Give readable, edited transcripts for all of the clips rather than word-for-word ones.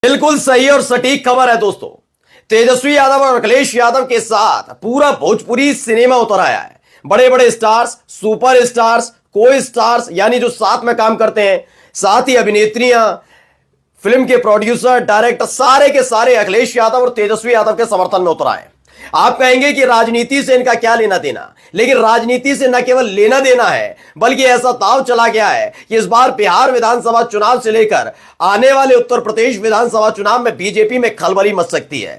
बिल्कुल सही और सटीक खबर है दोस्तों। तेजस्वी यादव और अखिलेश यादव के साथ पूरा भोजपुरी सिनेमा उतर आया है। बड़े बड़े स्टार्स, सुपर स्टार्स, को स्टार्स यानी जो साथ में काम करते हैं, साथ ही अभिनेत्रियां, फिल्म के प्रोड्यूसर, डायरेक्टर, सारे के सारे अखिलेश यादव और तेजस्वी यादव के समर्थन में उतर आए। आप कहेंगे कि राजनीति से इनका क्या लेना देना, लेकिन राजनीति से न केवल लेना देना है बल्कि ऐसा दांव चला गया है कि इस बार बिहार विधानसभा चुनाव से लेकर आने वाले उत्तर प्रदेश विधानसभा चुनाव में बीजेपी में खलबली मच सकती है,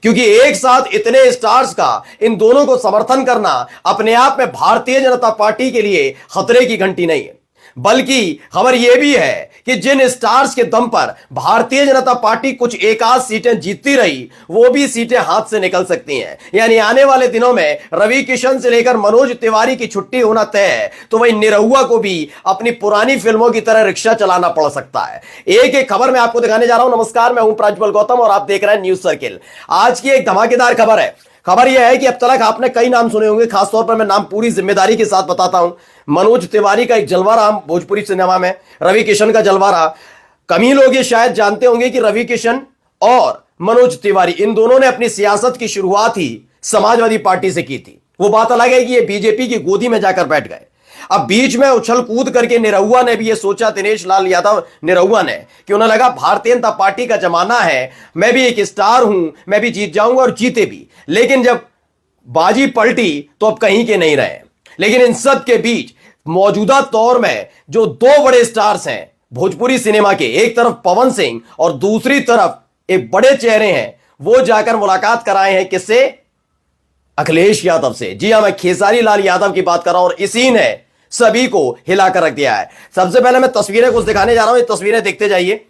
क्योंकि एक साथ इतने स्टार्स का इन दोनों को समर्थन करना अपने आप में भारतीय जनता पार्टी के लिए खतरे की घंटी नहीं है, बल्कि खबर यह भी है कि जिन स्टार्स के दम पर भारतीय जनता पार्टी कुछ एक आध सीटें जीतती रही, वो भी सीटें हाथ से निकल सकती हैं। यानी आने वाले दिनों में रवि किशन से लेकर मनोज तिवारी की छुट्टी होना तय है, तो वही निरहुआ को भी अपनी पुरानी फिल्मों की तरह रिक्शा चलाना पड़ सकता है। एक एक खबर मैं आपको दिखाने जा रहा हूं। नमस्कार, मैं हूं प्राज्वल गौतम और आप देख रहे हैं न्यूज सर्किल। आज की एक धमाकेदार खबर है। खबर यह है कि अब तक आपने कई नाम सुने होंगे, खासतौर पर मैं नाम पूरी जिम्मेदारी के साथ बताता हूं। मनोज तिवारी का एक जलवा रहा भोजपुरी सिनेमा में, रवि किशन का जलवा रहा। कम ही लोग ये शायद जानते होंगे कि रवि किशन और मनोज तिवारी इन दोनों ने अपनी सियासत की शुरुआत ही समाजवादी पार्टी से की थी। वो बात अलग है कि ये बीजेपी की गोदी में जाकर बैठ गए। अब बीच में उछल कूद करके निरहुआ ने भी ये सोचा, दिनेश लाल यादव निरहुआ ने, कि उन्हें लगा भारतीय जनता पार्टी का जमाना है, मैं भी एक स्टार हूं, मैं भी जीत जाऊंगा और जीते भी। लेकिन जब बाजी पलटी तो अब कहीं के नहीं रहे। लेकिन इन सब के बीच मौजूदा दौर में जो दो बड़े स्टार्स हैं भोजपुरी सिनेमा के, एक तरफ पवन सिंह और दूसरी तरफ एक बड़े चेहरे हैं, वो जाकर मुलाकात कराए हैं किससे? अखिलेश यादव से। जी हां, मैं खेसारी लाल यादव की बात कर रहा हूं और इसी ने सभी को हिलाकर रख दिया है। सबसे पहले मैं तस्वीरें कुछ दिखाने जा रहा हूं, ये तस्वीरें देखते जाइए।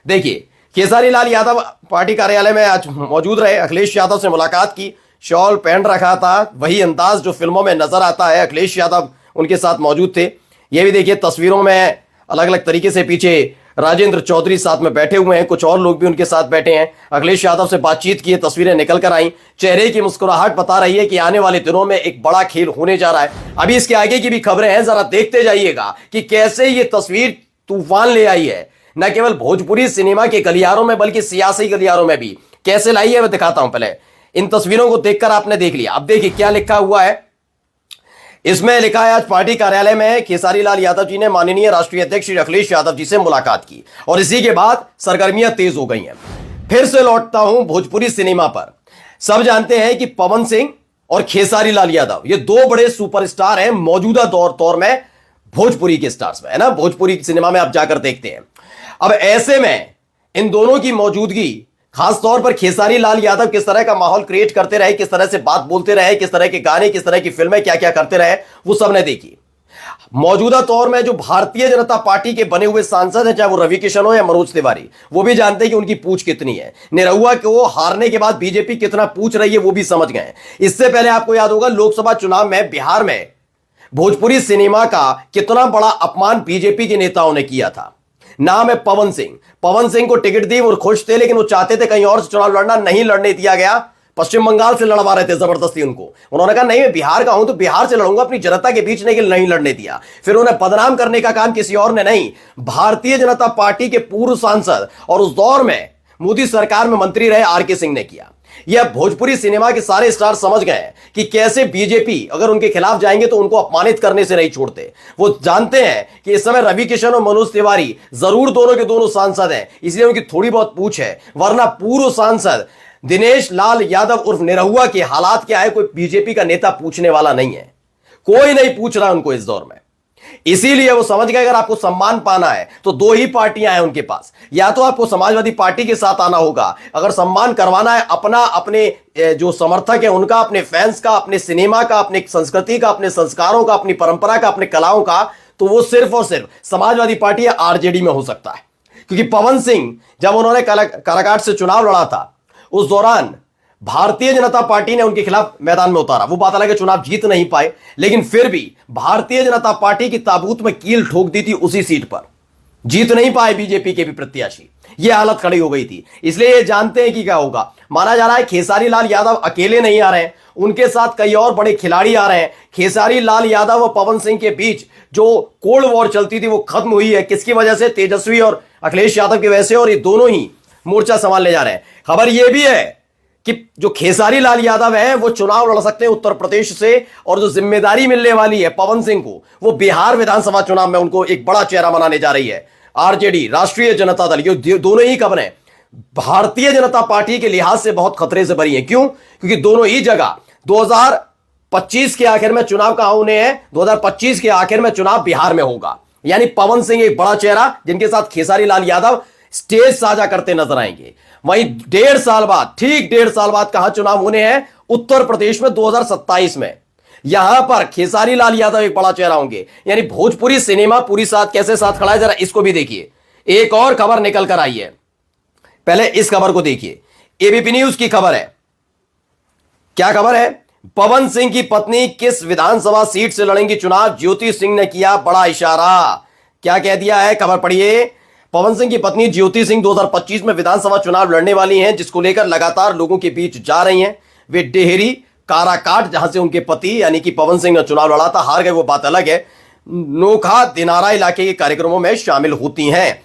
देखिए, खेसारी लाल यादव पार्टी कार्यालय में आज मौजूद रहे, अखिलेश यादव से मुलाकात की, शॉल पहन रखा था, वही अंदाज जो फिल्मों में नजर आता है। अखिलेश यादव उनके साथ मौजूद थे। ये भी देखिए तस्वीरों में अलग अलग तरीके से पीछे राजेंद्र चौधरी साथ में बैठे हुए हैं, कुछ और लोग भी उनके साथ बैठे हैं। अखिलेश यादव से बातचीत की, तस्वीरें निकल कर आई। चेहरे की मुस्कुराहट बता रही है कि आने वाले दिनों में एक बड़ा खेल होने जा रहा है। अभी इसके आगे की भी खबरें हैं, जरा देखते जाइएगा कि कैसे ये तस्वीर तूफान ले आई है, न केवल भोजपुरी सिनेमा के गलियारों में बल्कि सियासी गलियारों में भी। कैसे लाई है मैं दिखाता हूं। पहले इन तस्वीरों को देखकर आपने देख लिया, अब देखिए क्या लिखा हुआ है। इसमें लिखा है, आज पार्टी कार्यालय में खेसारी लाल यादव जी ने माननीय राष्ट्रीय अध्यक्ष श्री अखिलेश यादव जी से मुलाकात की और इसी के बाद सरगर्मियां तेज हो गई हैं। फिर से लौटता हूं भोजपुरी सिनेमा पर। सब जानते हैं कि पवन सिंह और खेसारी लाल यादव ये दो बड़े सुपरस्टार हैं मौजूदा दौर में भोजपुरी के स्टार्स में, है ना। भोजपुरी सिनेमा में आप जाकर देखते हैं। अब ऐसे में इन दोनों की मौजूदगी, खासतौर पर खेसारी लाल यादव किस तरह का माहौल क्रिएट करते रहे, किस तरह से बात बोलते रहे, किस तरह के गाने, किस तरह की फिल्में, क्या क्या करते रहे, वो सबने देखी। मौजूदा दौर में जो भारतीय जनता पार्टी के बने हुए सांसद हैं, चाहे वो रवि किशन हो या मनोज तिवारी, वो भी जानते हैं कि उनकी पूछ कितनी है। निरहुआ को हारने के बाद बीजेपी कितना पूछ रही है वो भी समझ गए। इससे पहले आपको याद होगा लोकसभा चुनाव में बिहार में भोजपुरी सिनेमा का कितना बड़ा अपमान बीजेपी के नेताओं ने किया था। नाम है पवन सिंह। पवन सिंह को टिकट दी, वो खुश थे, लेकिन वो चाहते थे कहीं और से चुनाव लड़ना, नहीं लड़ने दिया गया। पश्चिम बंगाल से लड़वा रहे थे जबरदस्ती उनको। उन्होंने कहा नहीं, मैं बिहार का हूं तो बिहार से लड़ूंगा, अपनी जनता के बीच नहीं लड़ने दिया। फिर उन्हें बदनाम करने का काम किसी और ने नहीं, भारतीय जनता पार्टी के पूर्व सांसद और उस दौर में मोदी सरकार में मंत्री रहे आर.के. सिंह ने किया। यह भोजपुरी सिनेमा के सारे स्टार समझ गए कि कैसे बीजेपी अगर उनके खिलाफ जाएंगे तो उनको अपमानित करने से नहीं छोड़ते। वो जानते हैं कि इस समय रवि किशन और मनोज तिवारी जरूर दोनों के दोनों सांसद हैं, इसलिए उनकी थोड़ी बहुत पूछ है, वरना पूर्व सांसद दिनेश लाल यादव उर्फ निरहुआ के हालात क्या है, कोई बीजेपी का नेता पूछने वाला नहीं है। कोई नहीं पूछ रहा उनको इस दौर में। इसीलिए वो समझ गए अगर आपको सम्मान पाना है तो दो ही पार्टियां हैं उनके पास, या तो आपको समाजवादी पार्टी के साथ आना होगा, अगर सम्मान करवाना है अपना, अपने जो समर्थक है उनका, अपने फैंस का, अपने सिनेमा का, अपने संस्कृति का, अपने संस्कारों का, अपनी परंपरा का, अपने कलाओं का, तो वो सिर्फ और सिर्फ समाजवादी पार्टी या आरजेडी में हो सकता है। क्योंकि पवन सिंह जब उन्होंने काराकाट से चुनाव लड़ा था, उस दौरान भारतीय जनता पार्टी ने उनके खिलाफ मैदान में उतारा। वो बात अलग है, चुनाव जीत नहीं पाए, लेकिन फिर भी भारतीय जनता पार्टी की ताबूत में कील ठोक दी थी उसी सीट पर। जीत नहीं पाए बीजेपी के भी प्रत्याशी, यह हालत खड़ी हो गई थी। इसलिए ये जानते हैं कि क्या होगा। माना जा रहा है खेसारी लाल यादव अकेले नहीं आ रहे हैं, उनके साथ कई और बड़े खिलाड़ी आ रहे हैं। खेसारी लाल यादव और पवन सिंह के बीच जो कोल्ड वॉर चलती थी वो खत्म हुई है। किसकी वजह से? तेजस्वी और अखिलेश यादव की वजह से। और ये दोनों ही मोर्चा संभालने जा रहे हैं। खबर यह भी है कि जो खेसारी लाल यादव है वो चुनाव लड़ सकते हैं उत्तर प्रदेश से, और जो जिम्मेदारी मिलने वाली है पवन सिंह को, वो बिहार विधानसभा चुनाव में उनको एक बड़ा चेहरा बनाने जा रही है। आरजेडी, राष्ट्रीय जनता दल, ये दोनों ही खबरें भारतीय जनता पार्टी के लिहाज से बहुत खतरे से भरी हैं। क्यों? क्योंकि दोनों ही जगह 2025 के आखिर में चुनाव कहां होने हैं? 2025 के आखिर में चुनाव बिहार में होगा। यानी पवन सिंह एक बड़ा चेहरा जिनके साथ खेसारी लाल यादव स्टेज साझा करते नजर आएंगे। वहीं 1.5 साल बाद, ठीक 1.5 साल बाद कहां चुनाव होने हैं? उत्तर प्रदेश में 2027 में। यहां पर खेसारी लाल यादव एक बड़ा चेहरा होंगे। यानी भोजपुरी सिनेमा पूरी साथ कैसे साथ खड़ा है, जरा इसको भी देखिए। एक और खबर निकल कर आई है, पहले इस खबर को देखिए। एबीपी न्यूज की खबर है। क्या खबर है? पवन सिंह की पत्नी किस विधानसभा सीट से लड़ेंगी चुनाव? ज्योति सिंह ने किया बड़ा इशारा। क्या कह दिया है, खबर पढ़िए। पवन सिंह की पत्नी ज्योति सिंह 2025 में विधानसभा चुनाव लड़ने वाली हैं, जिसको लेकर लगातार लोगों के बीच जा रही हैं। वे डेहरी काराकाट, जहां से उनके पति यानी कि पवन सिंह ने चुनाव लड़ा था, हार गए, वो बात अलग है, नोखा दिनारा इलाके के कार्यक्रमों में शामिल होती हैं।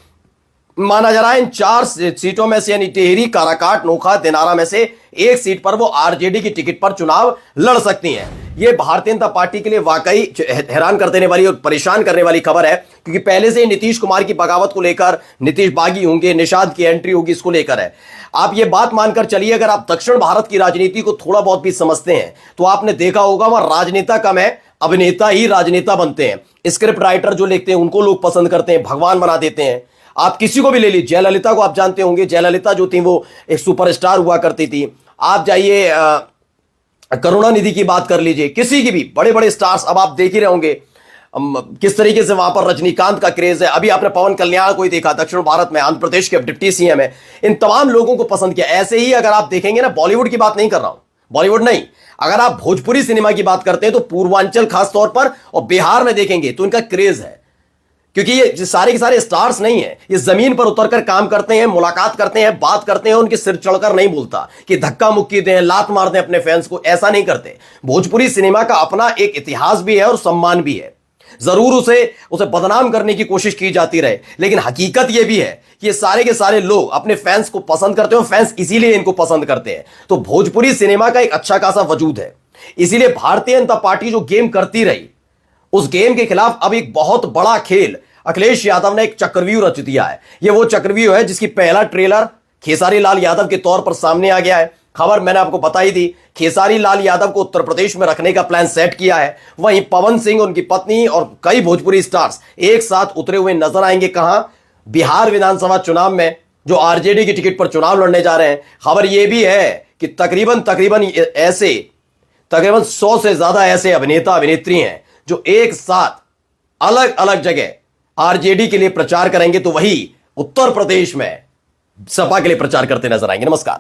माना जा रहा है इन 4 सीटों में से, यानी टेहरी, काराकाट, नोखा, दिनारा में से एक सीट पर वो आरजेडी की टिकट पर चुनाव लड़ सकती हैं। ये भारतीय जनता पार्टी के लिए वाकई हैरान कर देने वाली और परेशान करने वाली खबर है, क्योंकि पहले से नीतीश कुमार की बगावत को लेकर नीतीश बागी होंगे, निषाद की एंट्री होगी, इसको लेकर है। आप ये बात मानकर चलिए, अगर आप दक्षिण भारत की राजनीति को थोड़ा बहुत भी समझते हैं तो आपने देखा होगा वहां राजनेता कम है, अभिनेता ही राजनेता बनते हैं। स्क्रिप्ट राइटर जो लिखते हैं उनको लोग पसंद करते हैं, भगवान बना देते हैं। आप किसी को भी ले लीजिए, जयललिता को आप जानते होंगे, जयललिता जो थी वो एक सुपरस्टार हुआ करती थी। आप जाइए करुणानिधि की बात कर लीजिए, किसी की भी, बड़े बड़े स्टार्स अब आप देख ही रहे होंगे किस तरीके से वहां पर रजनीकांत का क्रेज है। अभी आपने पवन कल्याण को ही देखा, दक्षिण भारत में, आंध्र प्रदेश के डिप्टी सीएम है। इन तमाम लोगों को पसंद किया। ऐसे ही अगर आप देखेंगे ना, बॉलीवुड की बात नहीं कर रहा हूं, बॉलीवुड नहीं, अगर आप भोजपुरी सिनेमा की बात करते हैं तो पूर्वांचल खासतौर पर और बिहार में देखेंगे तो इनका क्रेज है। क्योंकि ये सारे के सारे स्टार्स नहीं है, ये जमीन पर उतरकर काम करते हैं, मुलाकात करते हैं, बात करते हैं, उनके सिर चढ़कर नहीं बोलता कि धक्का मुक्की दें, लात मार दें अपने फैंस को, ऐसा नहीं करते। भोजपुरी सिनेमा का अपना एक इतिहास भी है और सम्मान भी है। जरूर उसे बदनाम करने की कोशिश की जाती रहे, लेकिन हकीकत यह भी है कि ये सारे के सारे लोग अपने फैंस को पसंद करते हैं और फैंस इसीलिए इनको पसंद करते हैं। तो भोजपुरी सिनेमा का एक अच्छा खासा वजूद है। इसीलिए भारतीय जनता पार्टी जो गेम करती रही, उस गेम के खिलाफ अब एक बहुत बड़ा खेल अखिलेश यादव ने एक चक्रव्यूह रच दिया है। यह वो चक्रव्यूह है जिसकी पहला ट्रेलर खेसारी लाल यादव के तौर पर सामने आ गया है। खबर मैंने आपको बताई थी, खेसारी लाल यादव को उत्तर प्रदेश में रखने का प्लान सेट किया है। वहीं पवन सिंह, उनकी पत्नी और कई भोजपुरी स्टार्स एक साथ उतरे हुए नजर आएंगे। कहां? बिहार विधानसभा चुनाव में, जो आरजेडी की टिकट पर चुनाव लड़ने जा रहे हैं। खबर यह भी है कि तकरीबन 100 से ज्यादा ऐसे अभिनेता अभिनेत्री हैं जो एक साथ अलग अलग जगह आरजेडी के लिए प्रचार करेंगे, तो वही उत्तर प्रदेश में सपा के लिए प्रचार करते नजर आएंगे। नमस्कार।